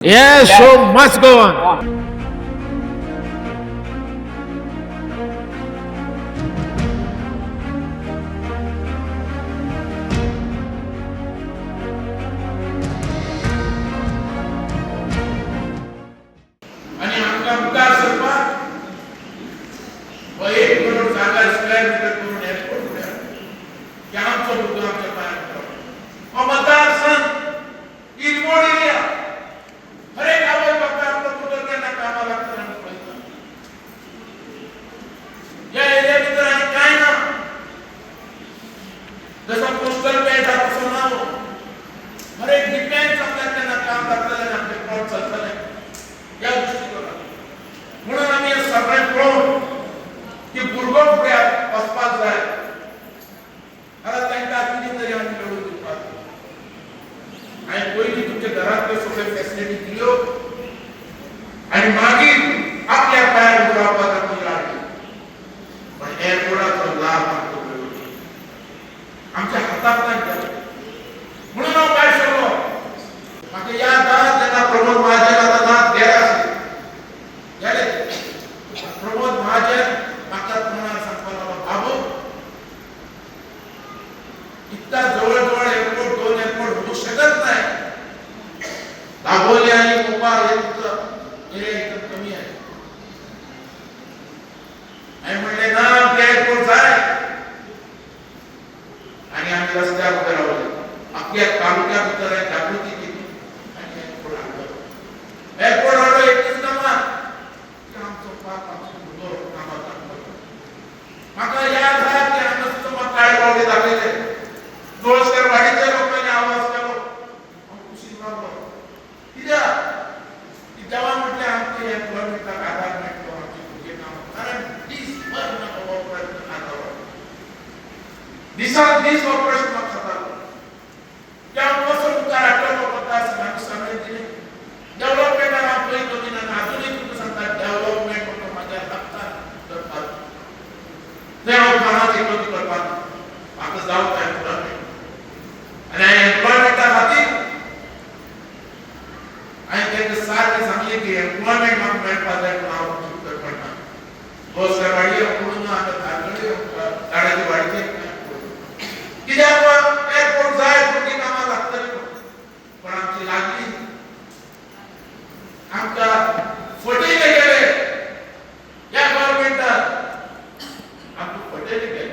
Yes, show must go on. आणि आमचा विकास सरकार व 1 करोड जागा स्क्वेअर मीटर करून एअरपोर्ट उड्या की आमचं मुद्दा आमच्या पायात ठेवा. मतदारसंघ इनमोड एरिया हरे गावात बघता आपलं कुठं त्यांना कामाला लागतं आणि पैसा या एरियात तर आणि काय ना जसं पोस्टल बँक आपण नाव हरे डिफेन्स आपल्या त्यांना काम लागतं आणि आपले प्लॉट चालतं नाही या दृष्टीकोनातून म्हणून आम्ही सगळ्यात कळून की बुरगोड पुढे आसपास जाय आता त्यांना किती तरी आम्ही मिळवून देऊ पाहतो आणि पहिली तुमच्या घरात सगळे फॅसिलिटी दिलो आणि मागील आपल्या पायावर उभा करून राहिले पण एअरपोर्टाचा लाभ मागतो आमच्या हातात नाही गेला म्हणून आम्ही काय सांगलो मागे या दात त्यांना प्रमोद महाजन आता दात द्यायला असेल याले प्रमोद महाजन मागतात म्हणून संपादनाला बाबू इतका जवळ एअरपोर्ट 2 एअरपोर्ट होऊ शकत नाही दाभोली आणि कोपार हे एरिया एकदम कमी आहे आणि म्हणले ना ते एअरपोर्ट जाय आणि आम्ही रस्त्यावर उभे राहू आपल्या तालुक्याबद्दल जागृती केली आणि एअरपोर्ट आलो एकच कामा आमचं पाप आमचं मुलं कामात माका याद आहे की आमचं मग काय पावले दाखवले दोळसकर वाडीच्या लोकांनी आवाज केलो खुशी राहलो कित्या की जेव्हा म्हटले आमचे या किलोमीटर आधार भेटलो आमचे तुझे काम कारण 30 वर्ष ऑपरेशन आता दिस ऑपरेशन खाता त्या कसं उतार आटलो होता सगळ्यांनी सामने दिले डेव्हलपमेंट आपली दोन्ही ना अजूनही तुम्ही सांगता डेव्हलपमेंट होतो माझ्या लागतात करतात ते खाना इकोनॉमी करतात आता जाऊ काय आणि एम्प्लॉयमेंटसाठी आणि त्यांचे साथ सांगले की एम्प्लॉयमेंट माग मिळतात नाव सुरू करणार बहुत सरवाडी आपण आता तारगडे गाड्याची वाढते किती आपण एअरपोर्ट जाय कुठे कामा लागतं पण आमची लागली आमचा फटे गेले या गव्हर्नमेंटात आमचं फटे गेले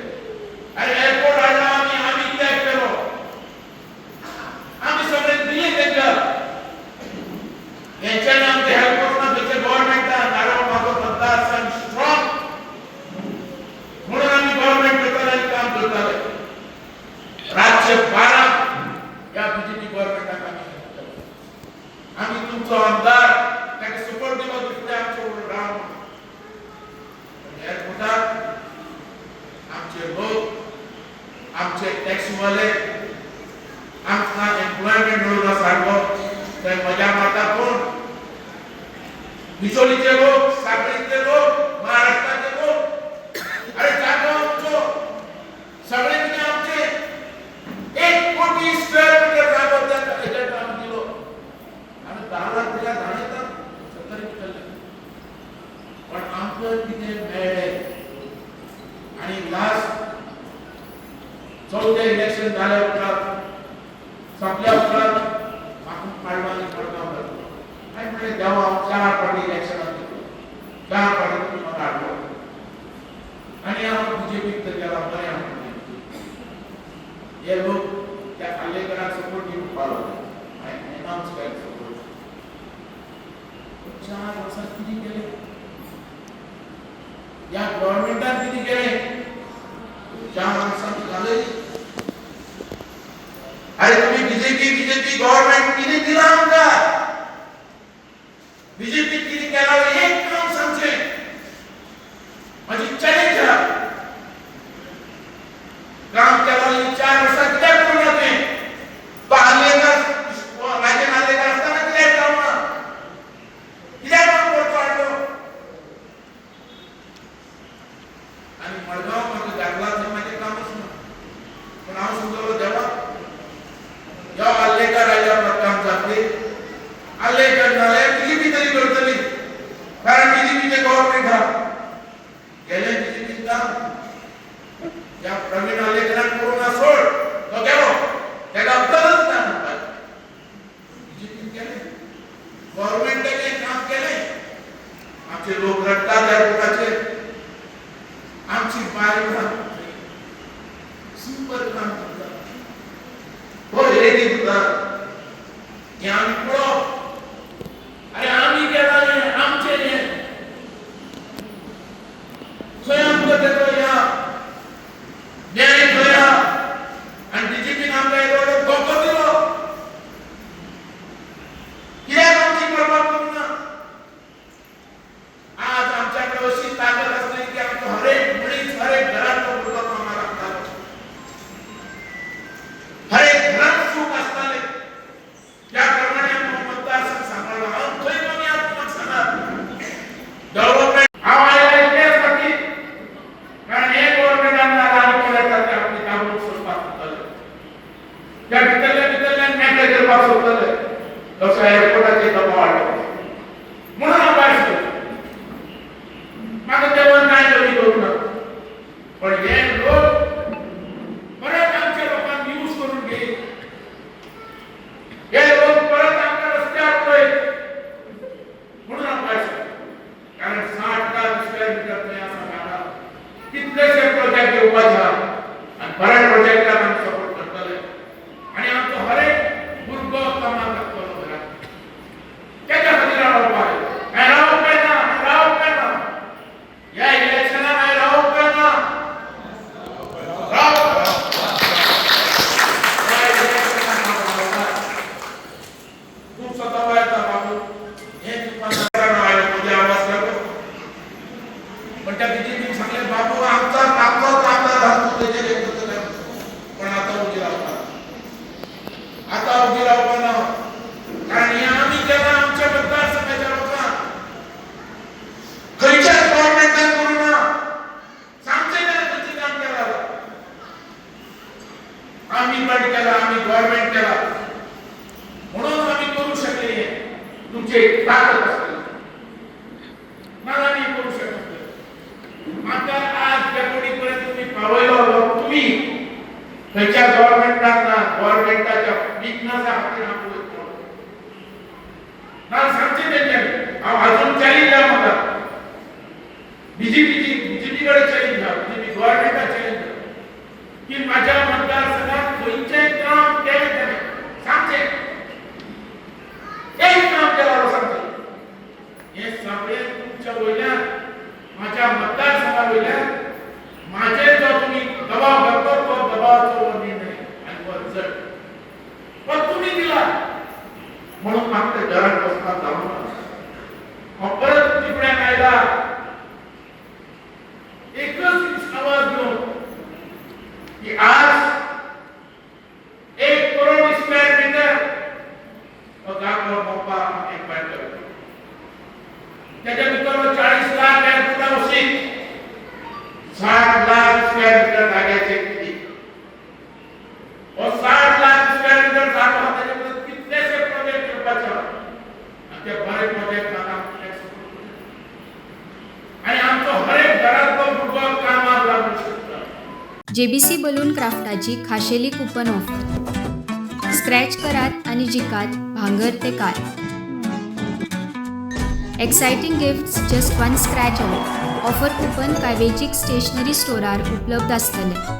आणि एअरपोर्ट आणला आम्ही काय केलो आम्ही सगळे दिले त्यांच्या यांच्याने आमचे हेल्प करून आमच्या गव्हर्नमेंटला नारायण बाबा मतदारसंघ स्ट्रॉंग म्हणून आम्ही गव्हर्नमेंट करताना काम करतो राज्य 12 या बीजेपी गव्हर्नमेंटाला आम्ही तुमचा आमदार त्याचे सपोर्ट दिला दुसरे आमच्या राम एअरपोर्टात आमचे लोक आमचे टॅक्सवाले आमचा एम्प्लॉयमेंट मिळवला सारखं तर मजा मारता कोण बिचोलीचे लोक सागरीचे लोक महाराष्ट्राचे लोक अरे जागा आमचो सगळे तुम्ही आमचे 1 कोटी स्क्वेअर मीटर जागा त्या एजंट आम्ही दिलो आम्ही 10 लाख दिला जाणे तर 70 केले पण आमचं तिथे मिळाले आणि लास्ट चौथे इलेक्शन झाल्या उपरांत संपल्या उपरांत आपण पाडवानी पडगाव करतो आणि म्हणजे जेव्हा 4 पार्टी इलेक्शन होते 4 पार्टी तुम्ही मला आठवलं आणि आपण बीजेपी तर गेला बरे आपण हे लोक त्या खाल्लेकरांना सपोर्ट घेऊन पाळवले आणि अनाउन्स करायला सपोर्ट 4 वर्षात किती केले या गव्हर्नमेंटात किती केले 4 वर्षात झाले अरे तुम्ही बीजेपी गव्हर्नमेंट किती दिला आमका बीजेपी किती केला एक काम सांगते माझी चॅलेंज आहे काम केला 4 वर्षात किती करून जाते तो आले का राजन आले का असताना किती काम किती काम करतो आलो आणि मडगाव मध्ये गाडला तर माझे कामच नाही पण आव समजलो जेव्हा आले का राजा काम जाते वायदा गेले किती काम या प्रवीण आलेकरांना कोरोना सोड तो गेलो त्याला उत्तरच नाही गव्हर्नमेंटने काम केले आमचे लोक रडतात त्या लोकांचे आमची बायका सुपर काम करतात हो हे दिसतात की आम्ही पुढं अरे आम्ही केला नाही आमचे नाही स्वयं देतो या न्याय द्या आणि डीजीपी आमच्या एवढं धोका दिलो किती आमची परवा करू ना आज आमच्याकडे अशी ताकद असते की आमचं हरेक मुलीच हरेक घरात मुलगा कामाला लागतात हरेक घरात सुख असताना त्याप्रमाणे आपण मतदारसंघ सांभाळला आमचंही कमी आपण सांगा डेव्हलपमेंट कारण हे गव्हर्नमेंटांना आणि कोणासाठी आपली कामं सुरुवात होतं त्या बितरल्या मॅनेजर पास होतं तसं एअरपोर्टाचे दबाव वाढतो म्हणून अभ्यास करतो मग तेव्हा नाही जरी करू नका पण हे लोक परत आमच्या लोकांनी यूज करून घे हे लोक परत आमच्या रस्त्यावर म्हणून अभ्यास कारण 60 लाख स्क्वेअर मीटर असं गाडा कितलेशे प्रोजेक्ट उभारला आणि बऱ्याच प्रोजेक्टला आम्ही सपोर्ट करतले आणि आमचं हरेक भुरगो कामाक लागतलो घरात त्याच्या खातीर रावप पाहिजे रावप काय ना या इलेक्शनात नाही रावप काय ना खूप स्वतः येतात बाबू हे म्हणजे आवाज करतो पण त्या बीजेपी सांगले बाबू आमचा धातू त्याचे पण आता उभी राहू आता उभी राहू ना कारण हे आम्ही केला आमच्या मतदारसंघाच्या लोकांना खयच्या गव्हर्नमेंटान करू ना सांगते ना किती काम केला आम्ही पण केला आम्ही गव्हर्नमेंट केला म्हणून आम्ही करू शकले तुमचे ताकद असते मला नाही करू शकत आता आज जगोडीपर्यंत तुम्ही पावलं तुम्ही खयच्या गव्हर्नमेंटाच्या विघ्नाचा हाती राखू ना सांगते त्यांच्या अजून चॅलेंज द्या मला बीजेपीकडे चॅलेंज द्या बीजेपी गव्हर्नमेंटला चॅलेंज द्या की माझ्या मतदारसंघात खयचे काम केले त्याने सांगते एक काम केलं सांगते हे सगळे तुमच्या वयल्यान माझ्या मतदारसंघा वयल्यान माझे जो तुम्ही दबाव करतो तो दबावाचा निर्णय आणि वर जड पण तुम्ही दिला म्हणून आमच्या घरात बसणार जाऊन परत तिकडे कायदा एकच आवाज घेऊन की आज 1 करोड स्क्वेअर मीटर गाव बाप्पा एक पॉइंट करतो त्याच्या भितर 40 lakh airport housing 60 lakh square metre जाग्याचे किती और 60 लाख स्क्वेअर मीटर जागा त्याच्यामध्ये कितलेशे प्रोजेक्ट करपाचे आणि ते बरेच प्रोजेक्ट काम आणि आमचं हरेक घरातलं मुलगा कामाला लागू शकतो जेबीसी बलून क्राफ्टाची खाशेली कूपन ऑफर स्क्रॅच करात आणि जिकात भांगर ते car exciting gifts just one scratch away offer coupon काय वेंचीक स्टेशनरी स्टोरार उपलब्ध असतले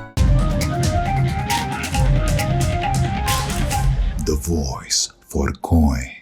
The voice for coin.